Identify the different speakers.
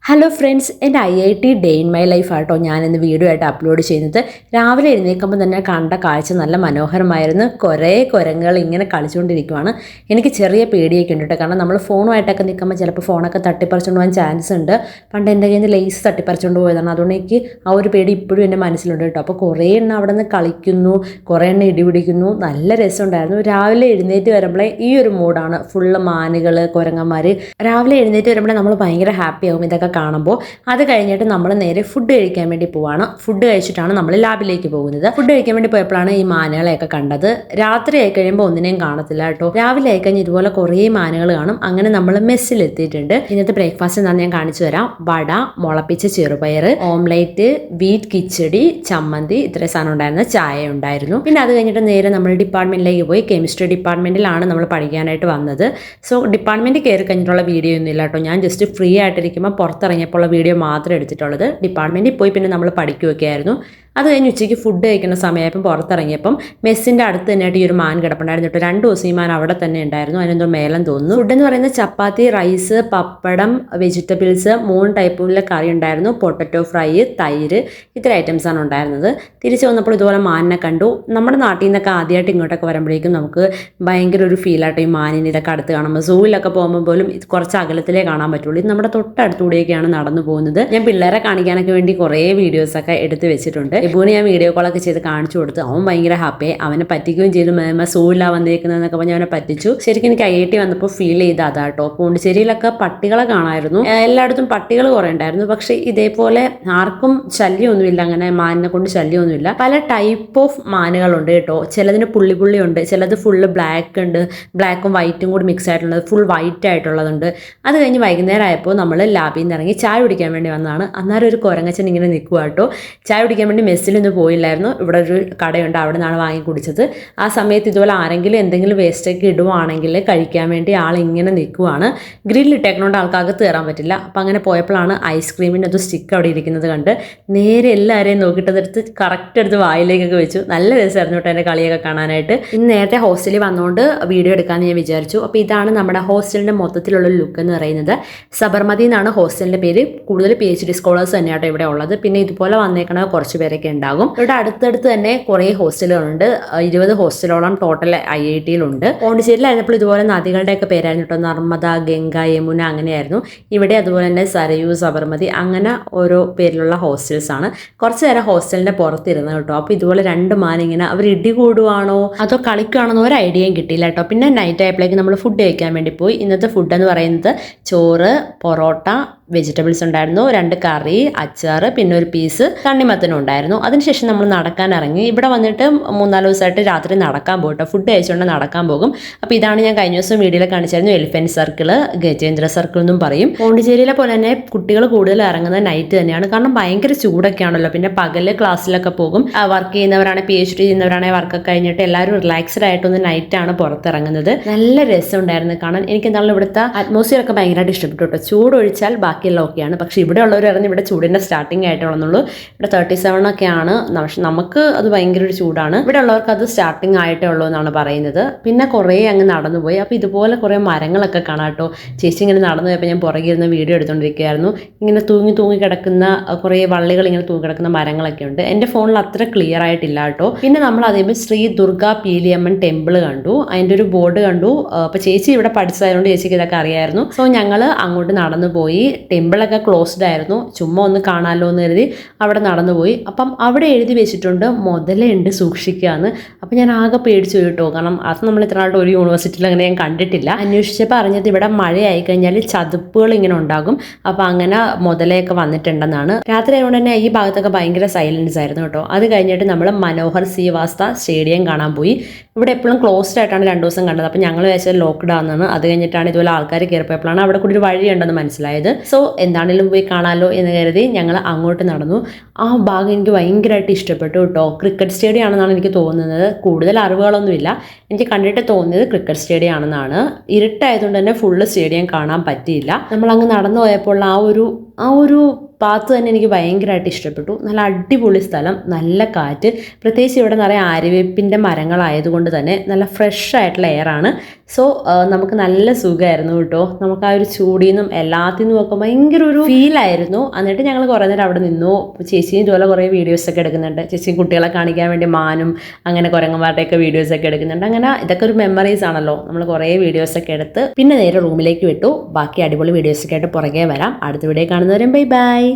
Speaker 1: Hello friends, എൻ്റെ IIT day in my life ആട്ടോ ഞാനിന്ന് വീഡിയോ ആയിട്ട് അപ്ലോഡ് ചെയ്യുന്നത്. രാവിലെ എഴുന്നേൽക്കുമ്പോൾ തന്നെ കണ്ട കാഴ്ച നല്ല മനോഹരമായിരുന്നു. കുറേ കുരങ്ങുകൾ ഇങ്ങനെ കളിച്ചുകൊണ്ടിരിക്കുവാണ്. എനിക്ക് ചെറിയ പേടിയൊക്കെ ഉണ്ട് കേട്ടോ, കാരണം നമ്മൾ ഫോണുമായിട്ടൊക്കെ നിൽക്കുമ്പോൾ ചിലപ്പോൾ ഫോണൊക്കെ തട്ടിപ്പറിച്ചുകൊണ്ട് പോകാൻ ചാൻസ് ഉണ്ട്. പണ്ട് എൻ്റെ കയ്യിൽ നിന്ന് ലേസ് തട്ടിപ്പറിച്ചുകൊണ്ട് പോയതാണ്, അതുകൊണ്ട് എനിക്ക് ആ ഒരു പേടി ഇപ്പോഴും എൻ്റെ മനസ്സിലുണ്ട് കേട്ടോ. അപ്പോൾ കുറേ എണ്ണം അവിടെ നിന്ന് കളിക്കുന്നു, കുറേ എണ്ണം ഇടിപിടിക്കുന്നു, നല്ല രസമുണ്ടായിരുന്നു. രാവിലെ എഴുന്നേറ്റ് വരുമ്പോഴേ ഈ ഒരു മൂഡാണ്, ഫുള്ള് മാനുകൾ, കുരങ്ങന്മാർ. രാവിലെ എഴുന്നേറ്റ് വരുമ്പോഴേ നമ്മൾ ഭയങ്കര ഹാപ്പി ആവും ഇതൊക്കെ കാണുമ്പോൾ. അത് കഴിഞ്ഞിട്ട് നമ്മൾ നേരെ ഫുഡ് കഴിക്കാൻ വേണ്ടി പോവാണ്. ഫുഡ് കഴിച്ചിട്ടാണ് നമ്മൾ ലാബിലേക്ക് പോകുന്നത്. ഫുഡ് കഴിക്കാൻ വേണ്ടി പോയപ്പോഴാണ് ഈ മാനുകളെയൊക്കെ കണ്ടത്. രാത്രി ആയി കഴിയുമ്പോൾ ഒന്നിനെയും കാണത്തില്ല കേട്ടോ. രാവിലെ ആയി കഴിഞ്ഞ് ഇതുപോലെ കുറേ മാനുകൾ കാണും. അങ്ങനെ നമ്മൾ മെസ്സിൽ എത്തിയിട്ടുണ്ട്. ഇന്നത്തെ ബ്രേക്ക്ഫാസ്റ്റ് എന്താണെന്ന് ഞാൻ കാണിച്ചു തരാം. വട, മുളപ്പിച്ച ചെറുപയർ, ഓംലേറ്റ്, വീറ്റ് കിച്ചടി, ചമ്മന്തി, ഇത്രയും സാധനം ഉണ്ടായിരുന്നു. ചായ ഉണ്ടായിരുന്നു. പിന്നെ അത് കഴിഞ്ഞിട്ട് നേരെ നമ്മൾ ഡിപ്പാർട്ട്മെന്റിലേക്ക് പോയി. കെമിസ്ട്രി ഡിപ്പാർട്ട്മെന്റിലാണ് നമ്മൾ പഠിക്കാനായിട്ട് വന്നത്. സോ ഡിപ്പാർട്ട്മെന്റ് കയറി കഴിഞ്ഞിട്ടുള്ള വീഡിയോ ഒന്നും ഇല്ല കേട്ടോ. ഞാൻ ജസ്റ്റ് ഫ്രീ ആയിട്ടിരിക്കുമ്പോൾ പുറത്തിറങ്ങിയപ്പോൾ വീഡിയോ മാത്രം എടുത്തിട്ടുള്ളത്. ഡിപ്പാർട്ട്മെന്റിൽ പോയി പിന്നെ നമ്മൾ പഠിക്കുകയൊക്കെ ആയിരുന്നു. അത് കഴിഞ്ഞ് ഉച്ചയ്ക്ക് ഫുഡ് കഴിക്കുന്ന സമയപ്പം പുറത്തിറങ്ങിയപ്പം മെസ്സിൻ്റെ അടുത്ത് തന്നെയായിട്ട് ഈ ഒരു മാൻ കിടപ്പുണ്ടായിരുന്നു കേട്ടോ. 2 ദിവസം ഈ മാൻ അവിടെ തന്നെ ഉണ്ടായിരുന്നു. അതിനെന്തോ മേലം തോന്നുന്നു. ഫുഡ് എന്ന് പറയുന്നത് ചപ്പാത്തി, റൈസ്, പപ്പടം, വെജിറ്റബിൾസ്, 3 ടൈപ്പിലെ കറി ഉണ്ടായിരുന്നു. പൊട്ടറ്റോ ഫ്രൈ, തൈര്, ഇത്ര ഐറ്റംസാണ് ഉണ്ടായിരുന്നത്. തിരിച്ച് വന്നപ്പോൾ ഇതുപോലെ മാനിനെ കണ്ടു. നമ്മുടെ നാട്ടിൽ നിന്നൊക്കെ ആദ്യമായിട്ട് ഇങ്ങോട്ടൊക്കെ വരുമ്പോഴേക്കും നമുക്ക് ഭയങ്കര ഒരു ഫീലാട്ടോ ഈ മാനിനെ ഇതൊക്കെ അടുത്ത് കാണുമ്പോൾ. സൂവിലൊക്കെ പോകുമ്പോൾ പോലും കുറച്ച് അകലത്തിലേ കാണാൻ പറ്റുള്ളൂ. ഇത് നമ്മുടെ തൊട്ടടുത്തൂടെയൊക്കെയാണ് നടന്നു പോകുന്നത്. ഞാൻ പിള്ളേരെ കാണിക്കാനൊക്കെ വേണ്ടി കുറേ വീഡിയോസൊക്കെ എടുത്ത് വെച്ചിട്ടുണ്ട്. ഇബുവിന് ഞാൻ വീഡിയോ കോളൊക്കെ ചെയ്ത് കാണിച്ചു കൊടുത്തു. അവൻ ഭയങ്കര ഹാപ്പിയായി. അവനെ പറ്റിക്കുകയും ചെയ്തു. സൂവില്ല വന്നിരിക്കുന്നതെന്നൊക്കെ പറഞ്ഞ് അവനെ പറ്റിച്ചു. ശരിക്കും എനിക്ക് IIT വന്നപ്പോൾ ഫീൽ ചെയ്ത് അതാട്ടോ. പോണ്ടിച്ചേരിയിലൊക്കെ പട്ടികളെ കാണാമായിരുന്നു. എല്ലായിടത്തും പട്ടികൾ കുറേ ഉണ്ടായിരുന്നു. പക്ഷെ ഇതേപോലെ ആർക്കും ശല്യമൊന്നുമില്ല, അങ്ങനെ മാനിനെ കൊണ്ട് ശല്യമൊന്നുമില്ല. പല ടൈപ്പ് ഓഫ് മാനുകളുണ്ട് കേട്ടോ. ചിലതിന് പുള്ളി ഉണ്ട്, ചിലത് ഫുള്ള് ബ്ലാക്ക് ഉണ്ട്, ബ്ലാക്കും വൈറ്റും കൂടി മിക്സ് ആയിട്ടുള്ളത്, ഫുൾ വൈറ്റ് ആയിട്ടുള്ളതുണ്ട്. അത് കഴിഞ്ഞ് വൈകുന്നേരം ആയപ്പോൾ നമ്മൾ ലാബിൽ നിന്ന് ഇറങ്ങി ചായ കുടിക്കാൻ വേണ്ടി വന്നതാണ്. അന്നേരം ഒരു കുരങ്ങച്ചൻ ഇങ്ങനെ നിൽക്കുക കേട്ടോ. ചായ കുടിക്കാൻ വേണ്ടി മെസ്സിലൊന്നും പോയില്ലായിരുന്നു. ഇവിടെ ഒരു കടയുണ്ട്, അവിടെ നിന്നാണ് വാങ്ങി കുടിച്ചത്. ആ സമയത്ത് ഇതുപോലെ ആരെങ്കിലും എന്തെങ്കിലും വേസ്റ്റൊക്കെ ഇടുവാണെങ്കിൽ കഴിക്കാൻ വേണ്ടി ആളിങ്ങനെ നിൽക്കുവാണ്. ഗ്രില്ലിട്ടേക്കണോണ്ട് ആൾക്കകത്ത് കയറാൻ പറ്റില്ല. അപ്പം അങ്ങനെ പോയപ്പോഴാണ് ഐസ്ക്രീമിൻ്റെ ഒരു സ്റ്റിക്ക് അവിടെ ഇരിക്കുന്നത് കണ്ട് നേരെ എല്ലാവരെയും നോക്കിയിട്ടെടുത്ത് കറക്റ്റ് എടുത്ത് വായിലേക്കൊക്കെ വെച്ചു. നല്ല രസമായിരുന്നു കേട്ടോ എൻ്റെ കളിയൊക്കെ കാണാനായിട്ട്. ഇന്ന് നേരത്തെ ഹോസ്റ്റലിൽ വന്നുകൊണ്ട് വീഡിയോ എടുക്കാമെന്ന് ഞാൻ വിചാരിച്ചു. അപ്പോൾ ഇതാണ് നമ്മുടെ ഹോസ്റ്റലിൻ്റെ മൊത്തത്തിലുള്ള ലുക്ക് എന്ന് പറയുന്നത്. സബർമതി എന്നാണ് ഹോസ്റ്റലിൻ്റെ പേര്. കൂടുതൽ PhD സ്കോളേഴ്സ് തന്നെയാട്ടോ ഇവിടെ ഉള്ളത്. പിന്നെ ഇതുപോലെ വന്നേക്കണ കുറച്ച് പേരൊക്കെ ഉണ്ടാകും. ഇവിടെ അടുത്തടുത്ത് തന്നെ കുറേ ഹോസ്റ്റലുകളുണ്ട്. 20 ഹോസ്റ്റലോളം ടോട്ടൽ IITയിലുണ്ട്. പോണ്ടിച്ചേരിയിലായിരുന്നപ്പോൾ ഇതുപോലെ നദികളുടെയൊക്കെ പേരായിരുന്നു കേട്ടോ. നർമ്മദ, ഗംഗ, യമുന, അങ്ങനെയായിരുന്നു. ഇവിടെ അതുപോലെ തന്നെ സരയൂ, സബർമതി, അങ്ങനെ ഓരോ പേരിലുള്ള ഹോസ്റ്റൽസ് ആണ്. കുറച്ച് നേരം ഹോസ്റ്റലിൻ്റെ പുറത്തിരുന്നു കേട്ടോ. അപ്പോൾ ഇതുപോലെ 2 മാനിങ്ങനെ അവർ ഇടി കൂടുവാണോ അതോ കളിക്കുകയാണോ എന്ന് ഒരു ഐഡിയയും കിട്ടിയില്ല കേട്ടോ. പിന്നെ നൈറ്റ് ആയപ്പോഴേക്ക് നമ്മൾ ഫുഡ് കഴിക്കാൻ വേണ്ടി പോയി. ഇന്നത്തെ ഫുഡ് എന്ന് പറയുന്നത് ചോറ്, പൊറോട്ട, വെജിറ്റബിൾസ് ഉണ്ടായിരുന്നു, 2 കറി, അച്ചാർ, പിന്നെ ഒരു പീസ് തണ്ണിമത്തനും ഉണ്ടായിരുന്നു. അതിനുശേഷം നമ്മൾ നടക്കാൻ ഇറങ്ങി. ഇവിടെ വന്നിട്ട് 3-4 ദിവസമായിട്ട് രാത്രി നടക്കാൻ പോകട്ടോ. ഫുഡ് കഴിച്ചുകൊണ്ട് നടക്കാൻ പോകും. അപ്പോൾ ഇതാണ് ഞാൻ കഴിഞ്ഞ ദിവസം വീഡിയോയിൽ കാണിച്ചായിരുന്നു. എലിഫന്റ് സർക്കിൾ, ഗജേന്ദ്ര സർക്കിൾ എന്നും പറയും. പോണ്ടിച്ചേരിയിലെ പോലെ തന്നെ കുട്ടികൾ കൂടുതൽ ഇറങ്ങുന്നത് നൈറ്റ് തന്നെയാണ്. കാരണം ഭയങ്കര ചൂടൊക്കെ ആണല്ലോ. പിന്നെ പകല് ക്ലാസ്സിലൊക്കെ പോകും. വർക്ക് ചെയ്യുന്നവരാണ്, PhD ചെയ്യുന്നവരാണെങ്കിൽ വർക്കൊക്കെ കഴിഞ്ഞിട്ട് എല്ലാവരും റിലാക്സ്ഡ് ആയിട്ടൊന്ന് നൈറ്റാണ് പുറത്തിറങ്ങുന്നത്. നല്ല രസമുണ്ടായിരുന്നു കാണാൻ. എനിക്ക് എന്തായാലും ഇവിടുത്തെ അറ്റ്മോസ്ഫിയർ ഒക്കെ ഭയങ്കരമായിട്ട് ഇഷ്ടപ്പെട്ടു കേട്ടോ. ചൂടൊഴിച്ചാൽ ബാക്കിയെല്ലാം ഓക്കെയാണ്. പക്ഷേ ഇവിടെ ഉള്ളവരായിരുന്നു ഇവിടെ ചൂടിൻ്റെ സ്റ്റാർട്ടിങ് ആയിട്ടുള്ളൂ. ഇവിടെ 37 ഒക്കെയാണ്. പക്ഷെ നമുക്ക് അത് ഭയങ്കര ഒരു ചൂടാണ്. ഇവിടെ ഉള്ളവർക്ക് അത് സ്റ്റാർട്ടിങ് ആയിട്ടേ ഉള്ളൂ എന്നാണ് പറയുന്നത്. പിന്നെ കുറേ അങ്ങ് നടന്നുപോയി. അപ്പോൾ ഇതുപോലെ കുറേ മരങ്ങളൊക്കെ കാണാം കേട്ടോ. ചേച്ചി ഇങ്ങനെ നടന്നു പോയപ്പോൾ ഞാൻ പുറകെ ഇരുന്ന് വീഡിയോ എടുത്തുകൊണ്ടിരിക്കുകയായിരുന്നു. ഇങ്ങനെ തൂങ്ങി കിടക്കുന്ന കുറേ വള്ളികൾ, ഇങ്ങനെ തൂങ്ങി കിടക്കുന്ന മരങ്ങളൊക്കെ ഉണ്ട്. എൻ്റെ ഫോണിൽ അത്ര ക്ലിയർ ആയിട്ടില്ല കേട്ടോ. പിന്നെ നമ്മൾ അതേപോലെ ശ്രീ ദുർഗാ പീലിയമ്മൻ ടെമ്പിൾ കണ്ടു. അതിൻ്റെ ഒരു ബോർഡ് കണ്ടു. അപ്പോൾ ചേച്ചി ഇവിടെ പഠിച്ചതായതുകൊണ്ട് ചേച്ചിക്ക് ഇതൊക്കെ അറിയായിരുന്നു. സോ ഞങ്ങൾ അങ്ങോട്ട് നടന്നു പോയി. ടെമ്പിളൊക്കെ ക്ലോസ്ഡ് ആയിരുന്നു. ചുമ്മാ ഒന്ന് കാണാമല്ലോ എന്ന് കരുതി അവിടെ നടന്നുപോയി. അപ്പം അവിടെ എഴുതി വെച്ചിട്ടുണ്ട് മുതലുണ്ട് സൂക്ഷിക്കാന്ന്. അപ്പം ഞാൻ ആകെ പേടിച്ചു കേട്ടോ. കാരണം അത് നമ്മൾ ഇത്ര നാളായിട്ട് ഒരു യൂണിവേഴ്സിറ്റിയിൽ അങ്ങനെ ഞാൻ കണ്ടിട്ടില്ല. അന്വേഷിച്ചപ്പോൾ പറഞ്ഞത് ഇവിടെ മഴയായി കഴിഞ്ഞാൽ ചതുപ്പുകൾ ഇങ്ങനെ ഉണ്ടാകും. അപ്പം അങ്ങനെ മുതലയൊക്കെ വന്നിട്ടുണ്ടെന്നാണ്. രാത്രി ആയതുകൊണ്ട് തന്നെ ഈ ഭാഗത്തൊക്കെ ഭയങ്കര സൈലൻസ് ആയിരുന്നു കേട്ടോ. അത് കഴിഞ്ഞിട്ട് നമ്മൾ മനോഹർ ശ്രീവാസ്ത സ്റ്റേഡിയം കാണാൻ പോയി. ഇവിടെ എപ്പോഴും ക്ലോസ്ഡ് ആയിട്ടാണ് 2 ദിവസം കണ്ടത്. അപ്പം ഞങ്ങൾ വെച്ചാൽ ലോക്ക്ഡ് ആണെന്നാണ്. അത് കഴിഞ്ഞിട്ടാണ് ഇതുപോലെ ആൾക്കാർ കയറിപ്പോയപ്പോഴാണ് അവിടെ കൂടി ഒരു വഴിയുണ്ടെന്ന് മനസ്സിലായത്. സോ എന്താണെങ്കിലും പോയി കാണാമല്ലോ എന്ന് കരുതി ഞങ്ങൾ അങ്ങോട്ട് നടന്നു. ആ ഭാഗം എനിക്ക് ഭയങ്കരമായിട്ട് ഇഷ്ടപ്പെട്ടു കേട്ടോ. ക്രിക്കറ്റ് സ്റ്റേഡിയം ആണെന്നാണ് എനിക്ക് തോന്നുന്നത്. കൂടുതൽ അറിവുകളൊന്നുമില്ല. എനിക്ക് കണ്ടിട്ട് തോന്നിയത് ക്രിക്കറ്റ് സ്റ്റേഡിയം ആണെന്നാണ്. ഇരുട്ടായതുകൊണ്ട് തന്നെ ഫുള്ള് സ്റ്റേഡിയം കാണാൻ പറ്റിയില്ല. നമ്മൾ അങ്ങ് നടന്നു പോയപ്പോൾ ആ ഒരു പാത്ത് തന്നെ എനിക്ക് ഭയങ്കരമായിട്ട് ഇഷ്ടപ്പെട്ടു. നല്ല അടിപൊളി സ്ഥലം, നല്ല കാറ്റ്, പ്രത്യേകിച്ച് ഇവിടെ നിറയെ ആര്യവേപ്പിൻ്റെ മരങ്ങളായതുകൊണ്ട് തന്നെ നല്ല ഫ്രഷ് ആയിട്ടുള്ള എയറാണ്. സോ നമുക്ക് നല്ല സുഖമായിരുന്നു കേട്ടോ. നമുക്ക് ആ ഒരു ചൂടിൽ നിന്നും എല്ലാത്തിൽ നിന്നും ഒക്കെ ഭയങ്കര ഒരു ഫീലായിരുന്നു. എന്നിട്ട് ഞങ്ങൾ കുറേ നേരം അവിടെ നിന്നു. ചേച്ചിയും ഇതുപോലെ കുറേ വീഡിയോസൊക്കെ എടുക്കുന്നുണ്ട്. ചേച്ചി കുട്ടികളെ കാണിക്കാൻ വേണ്ടി മാനും അങ്ങനെ കുരങ്ങന്മാരുടെയൊക്കെ വീഡിയോസൊക്കെ എടുക്കുന്നുണ്ട്. അങ്ങനെ ഇതൊക്കെ ഒരു മെമ്മറീസ് ആണല്ലോ. നമ്മൾ കുറേ വീഡിയോസൊക്കെ എടുത്ത് പിന്നെ നേരെ റൂമിലേക്ക് വിട്ടു. ബാക്കി അടിപൊളി വീഡിയോസൊക്കെ ആയിട്ട് പുറകെ വരാം. അടുത്ത വീഡിയോ കാണുന്നവരും ബൈ ബൈ.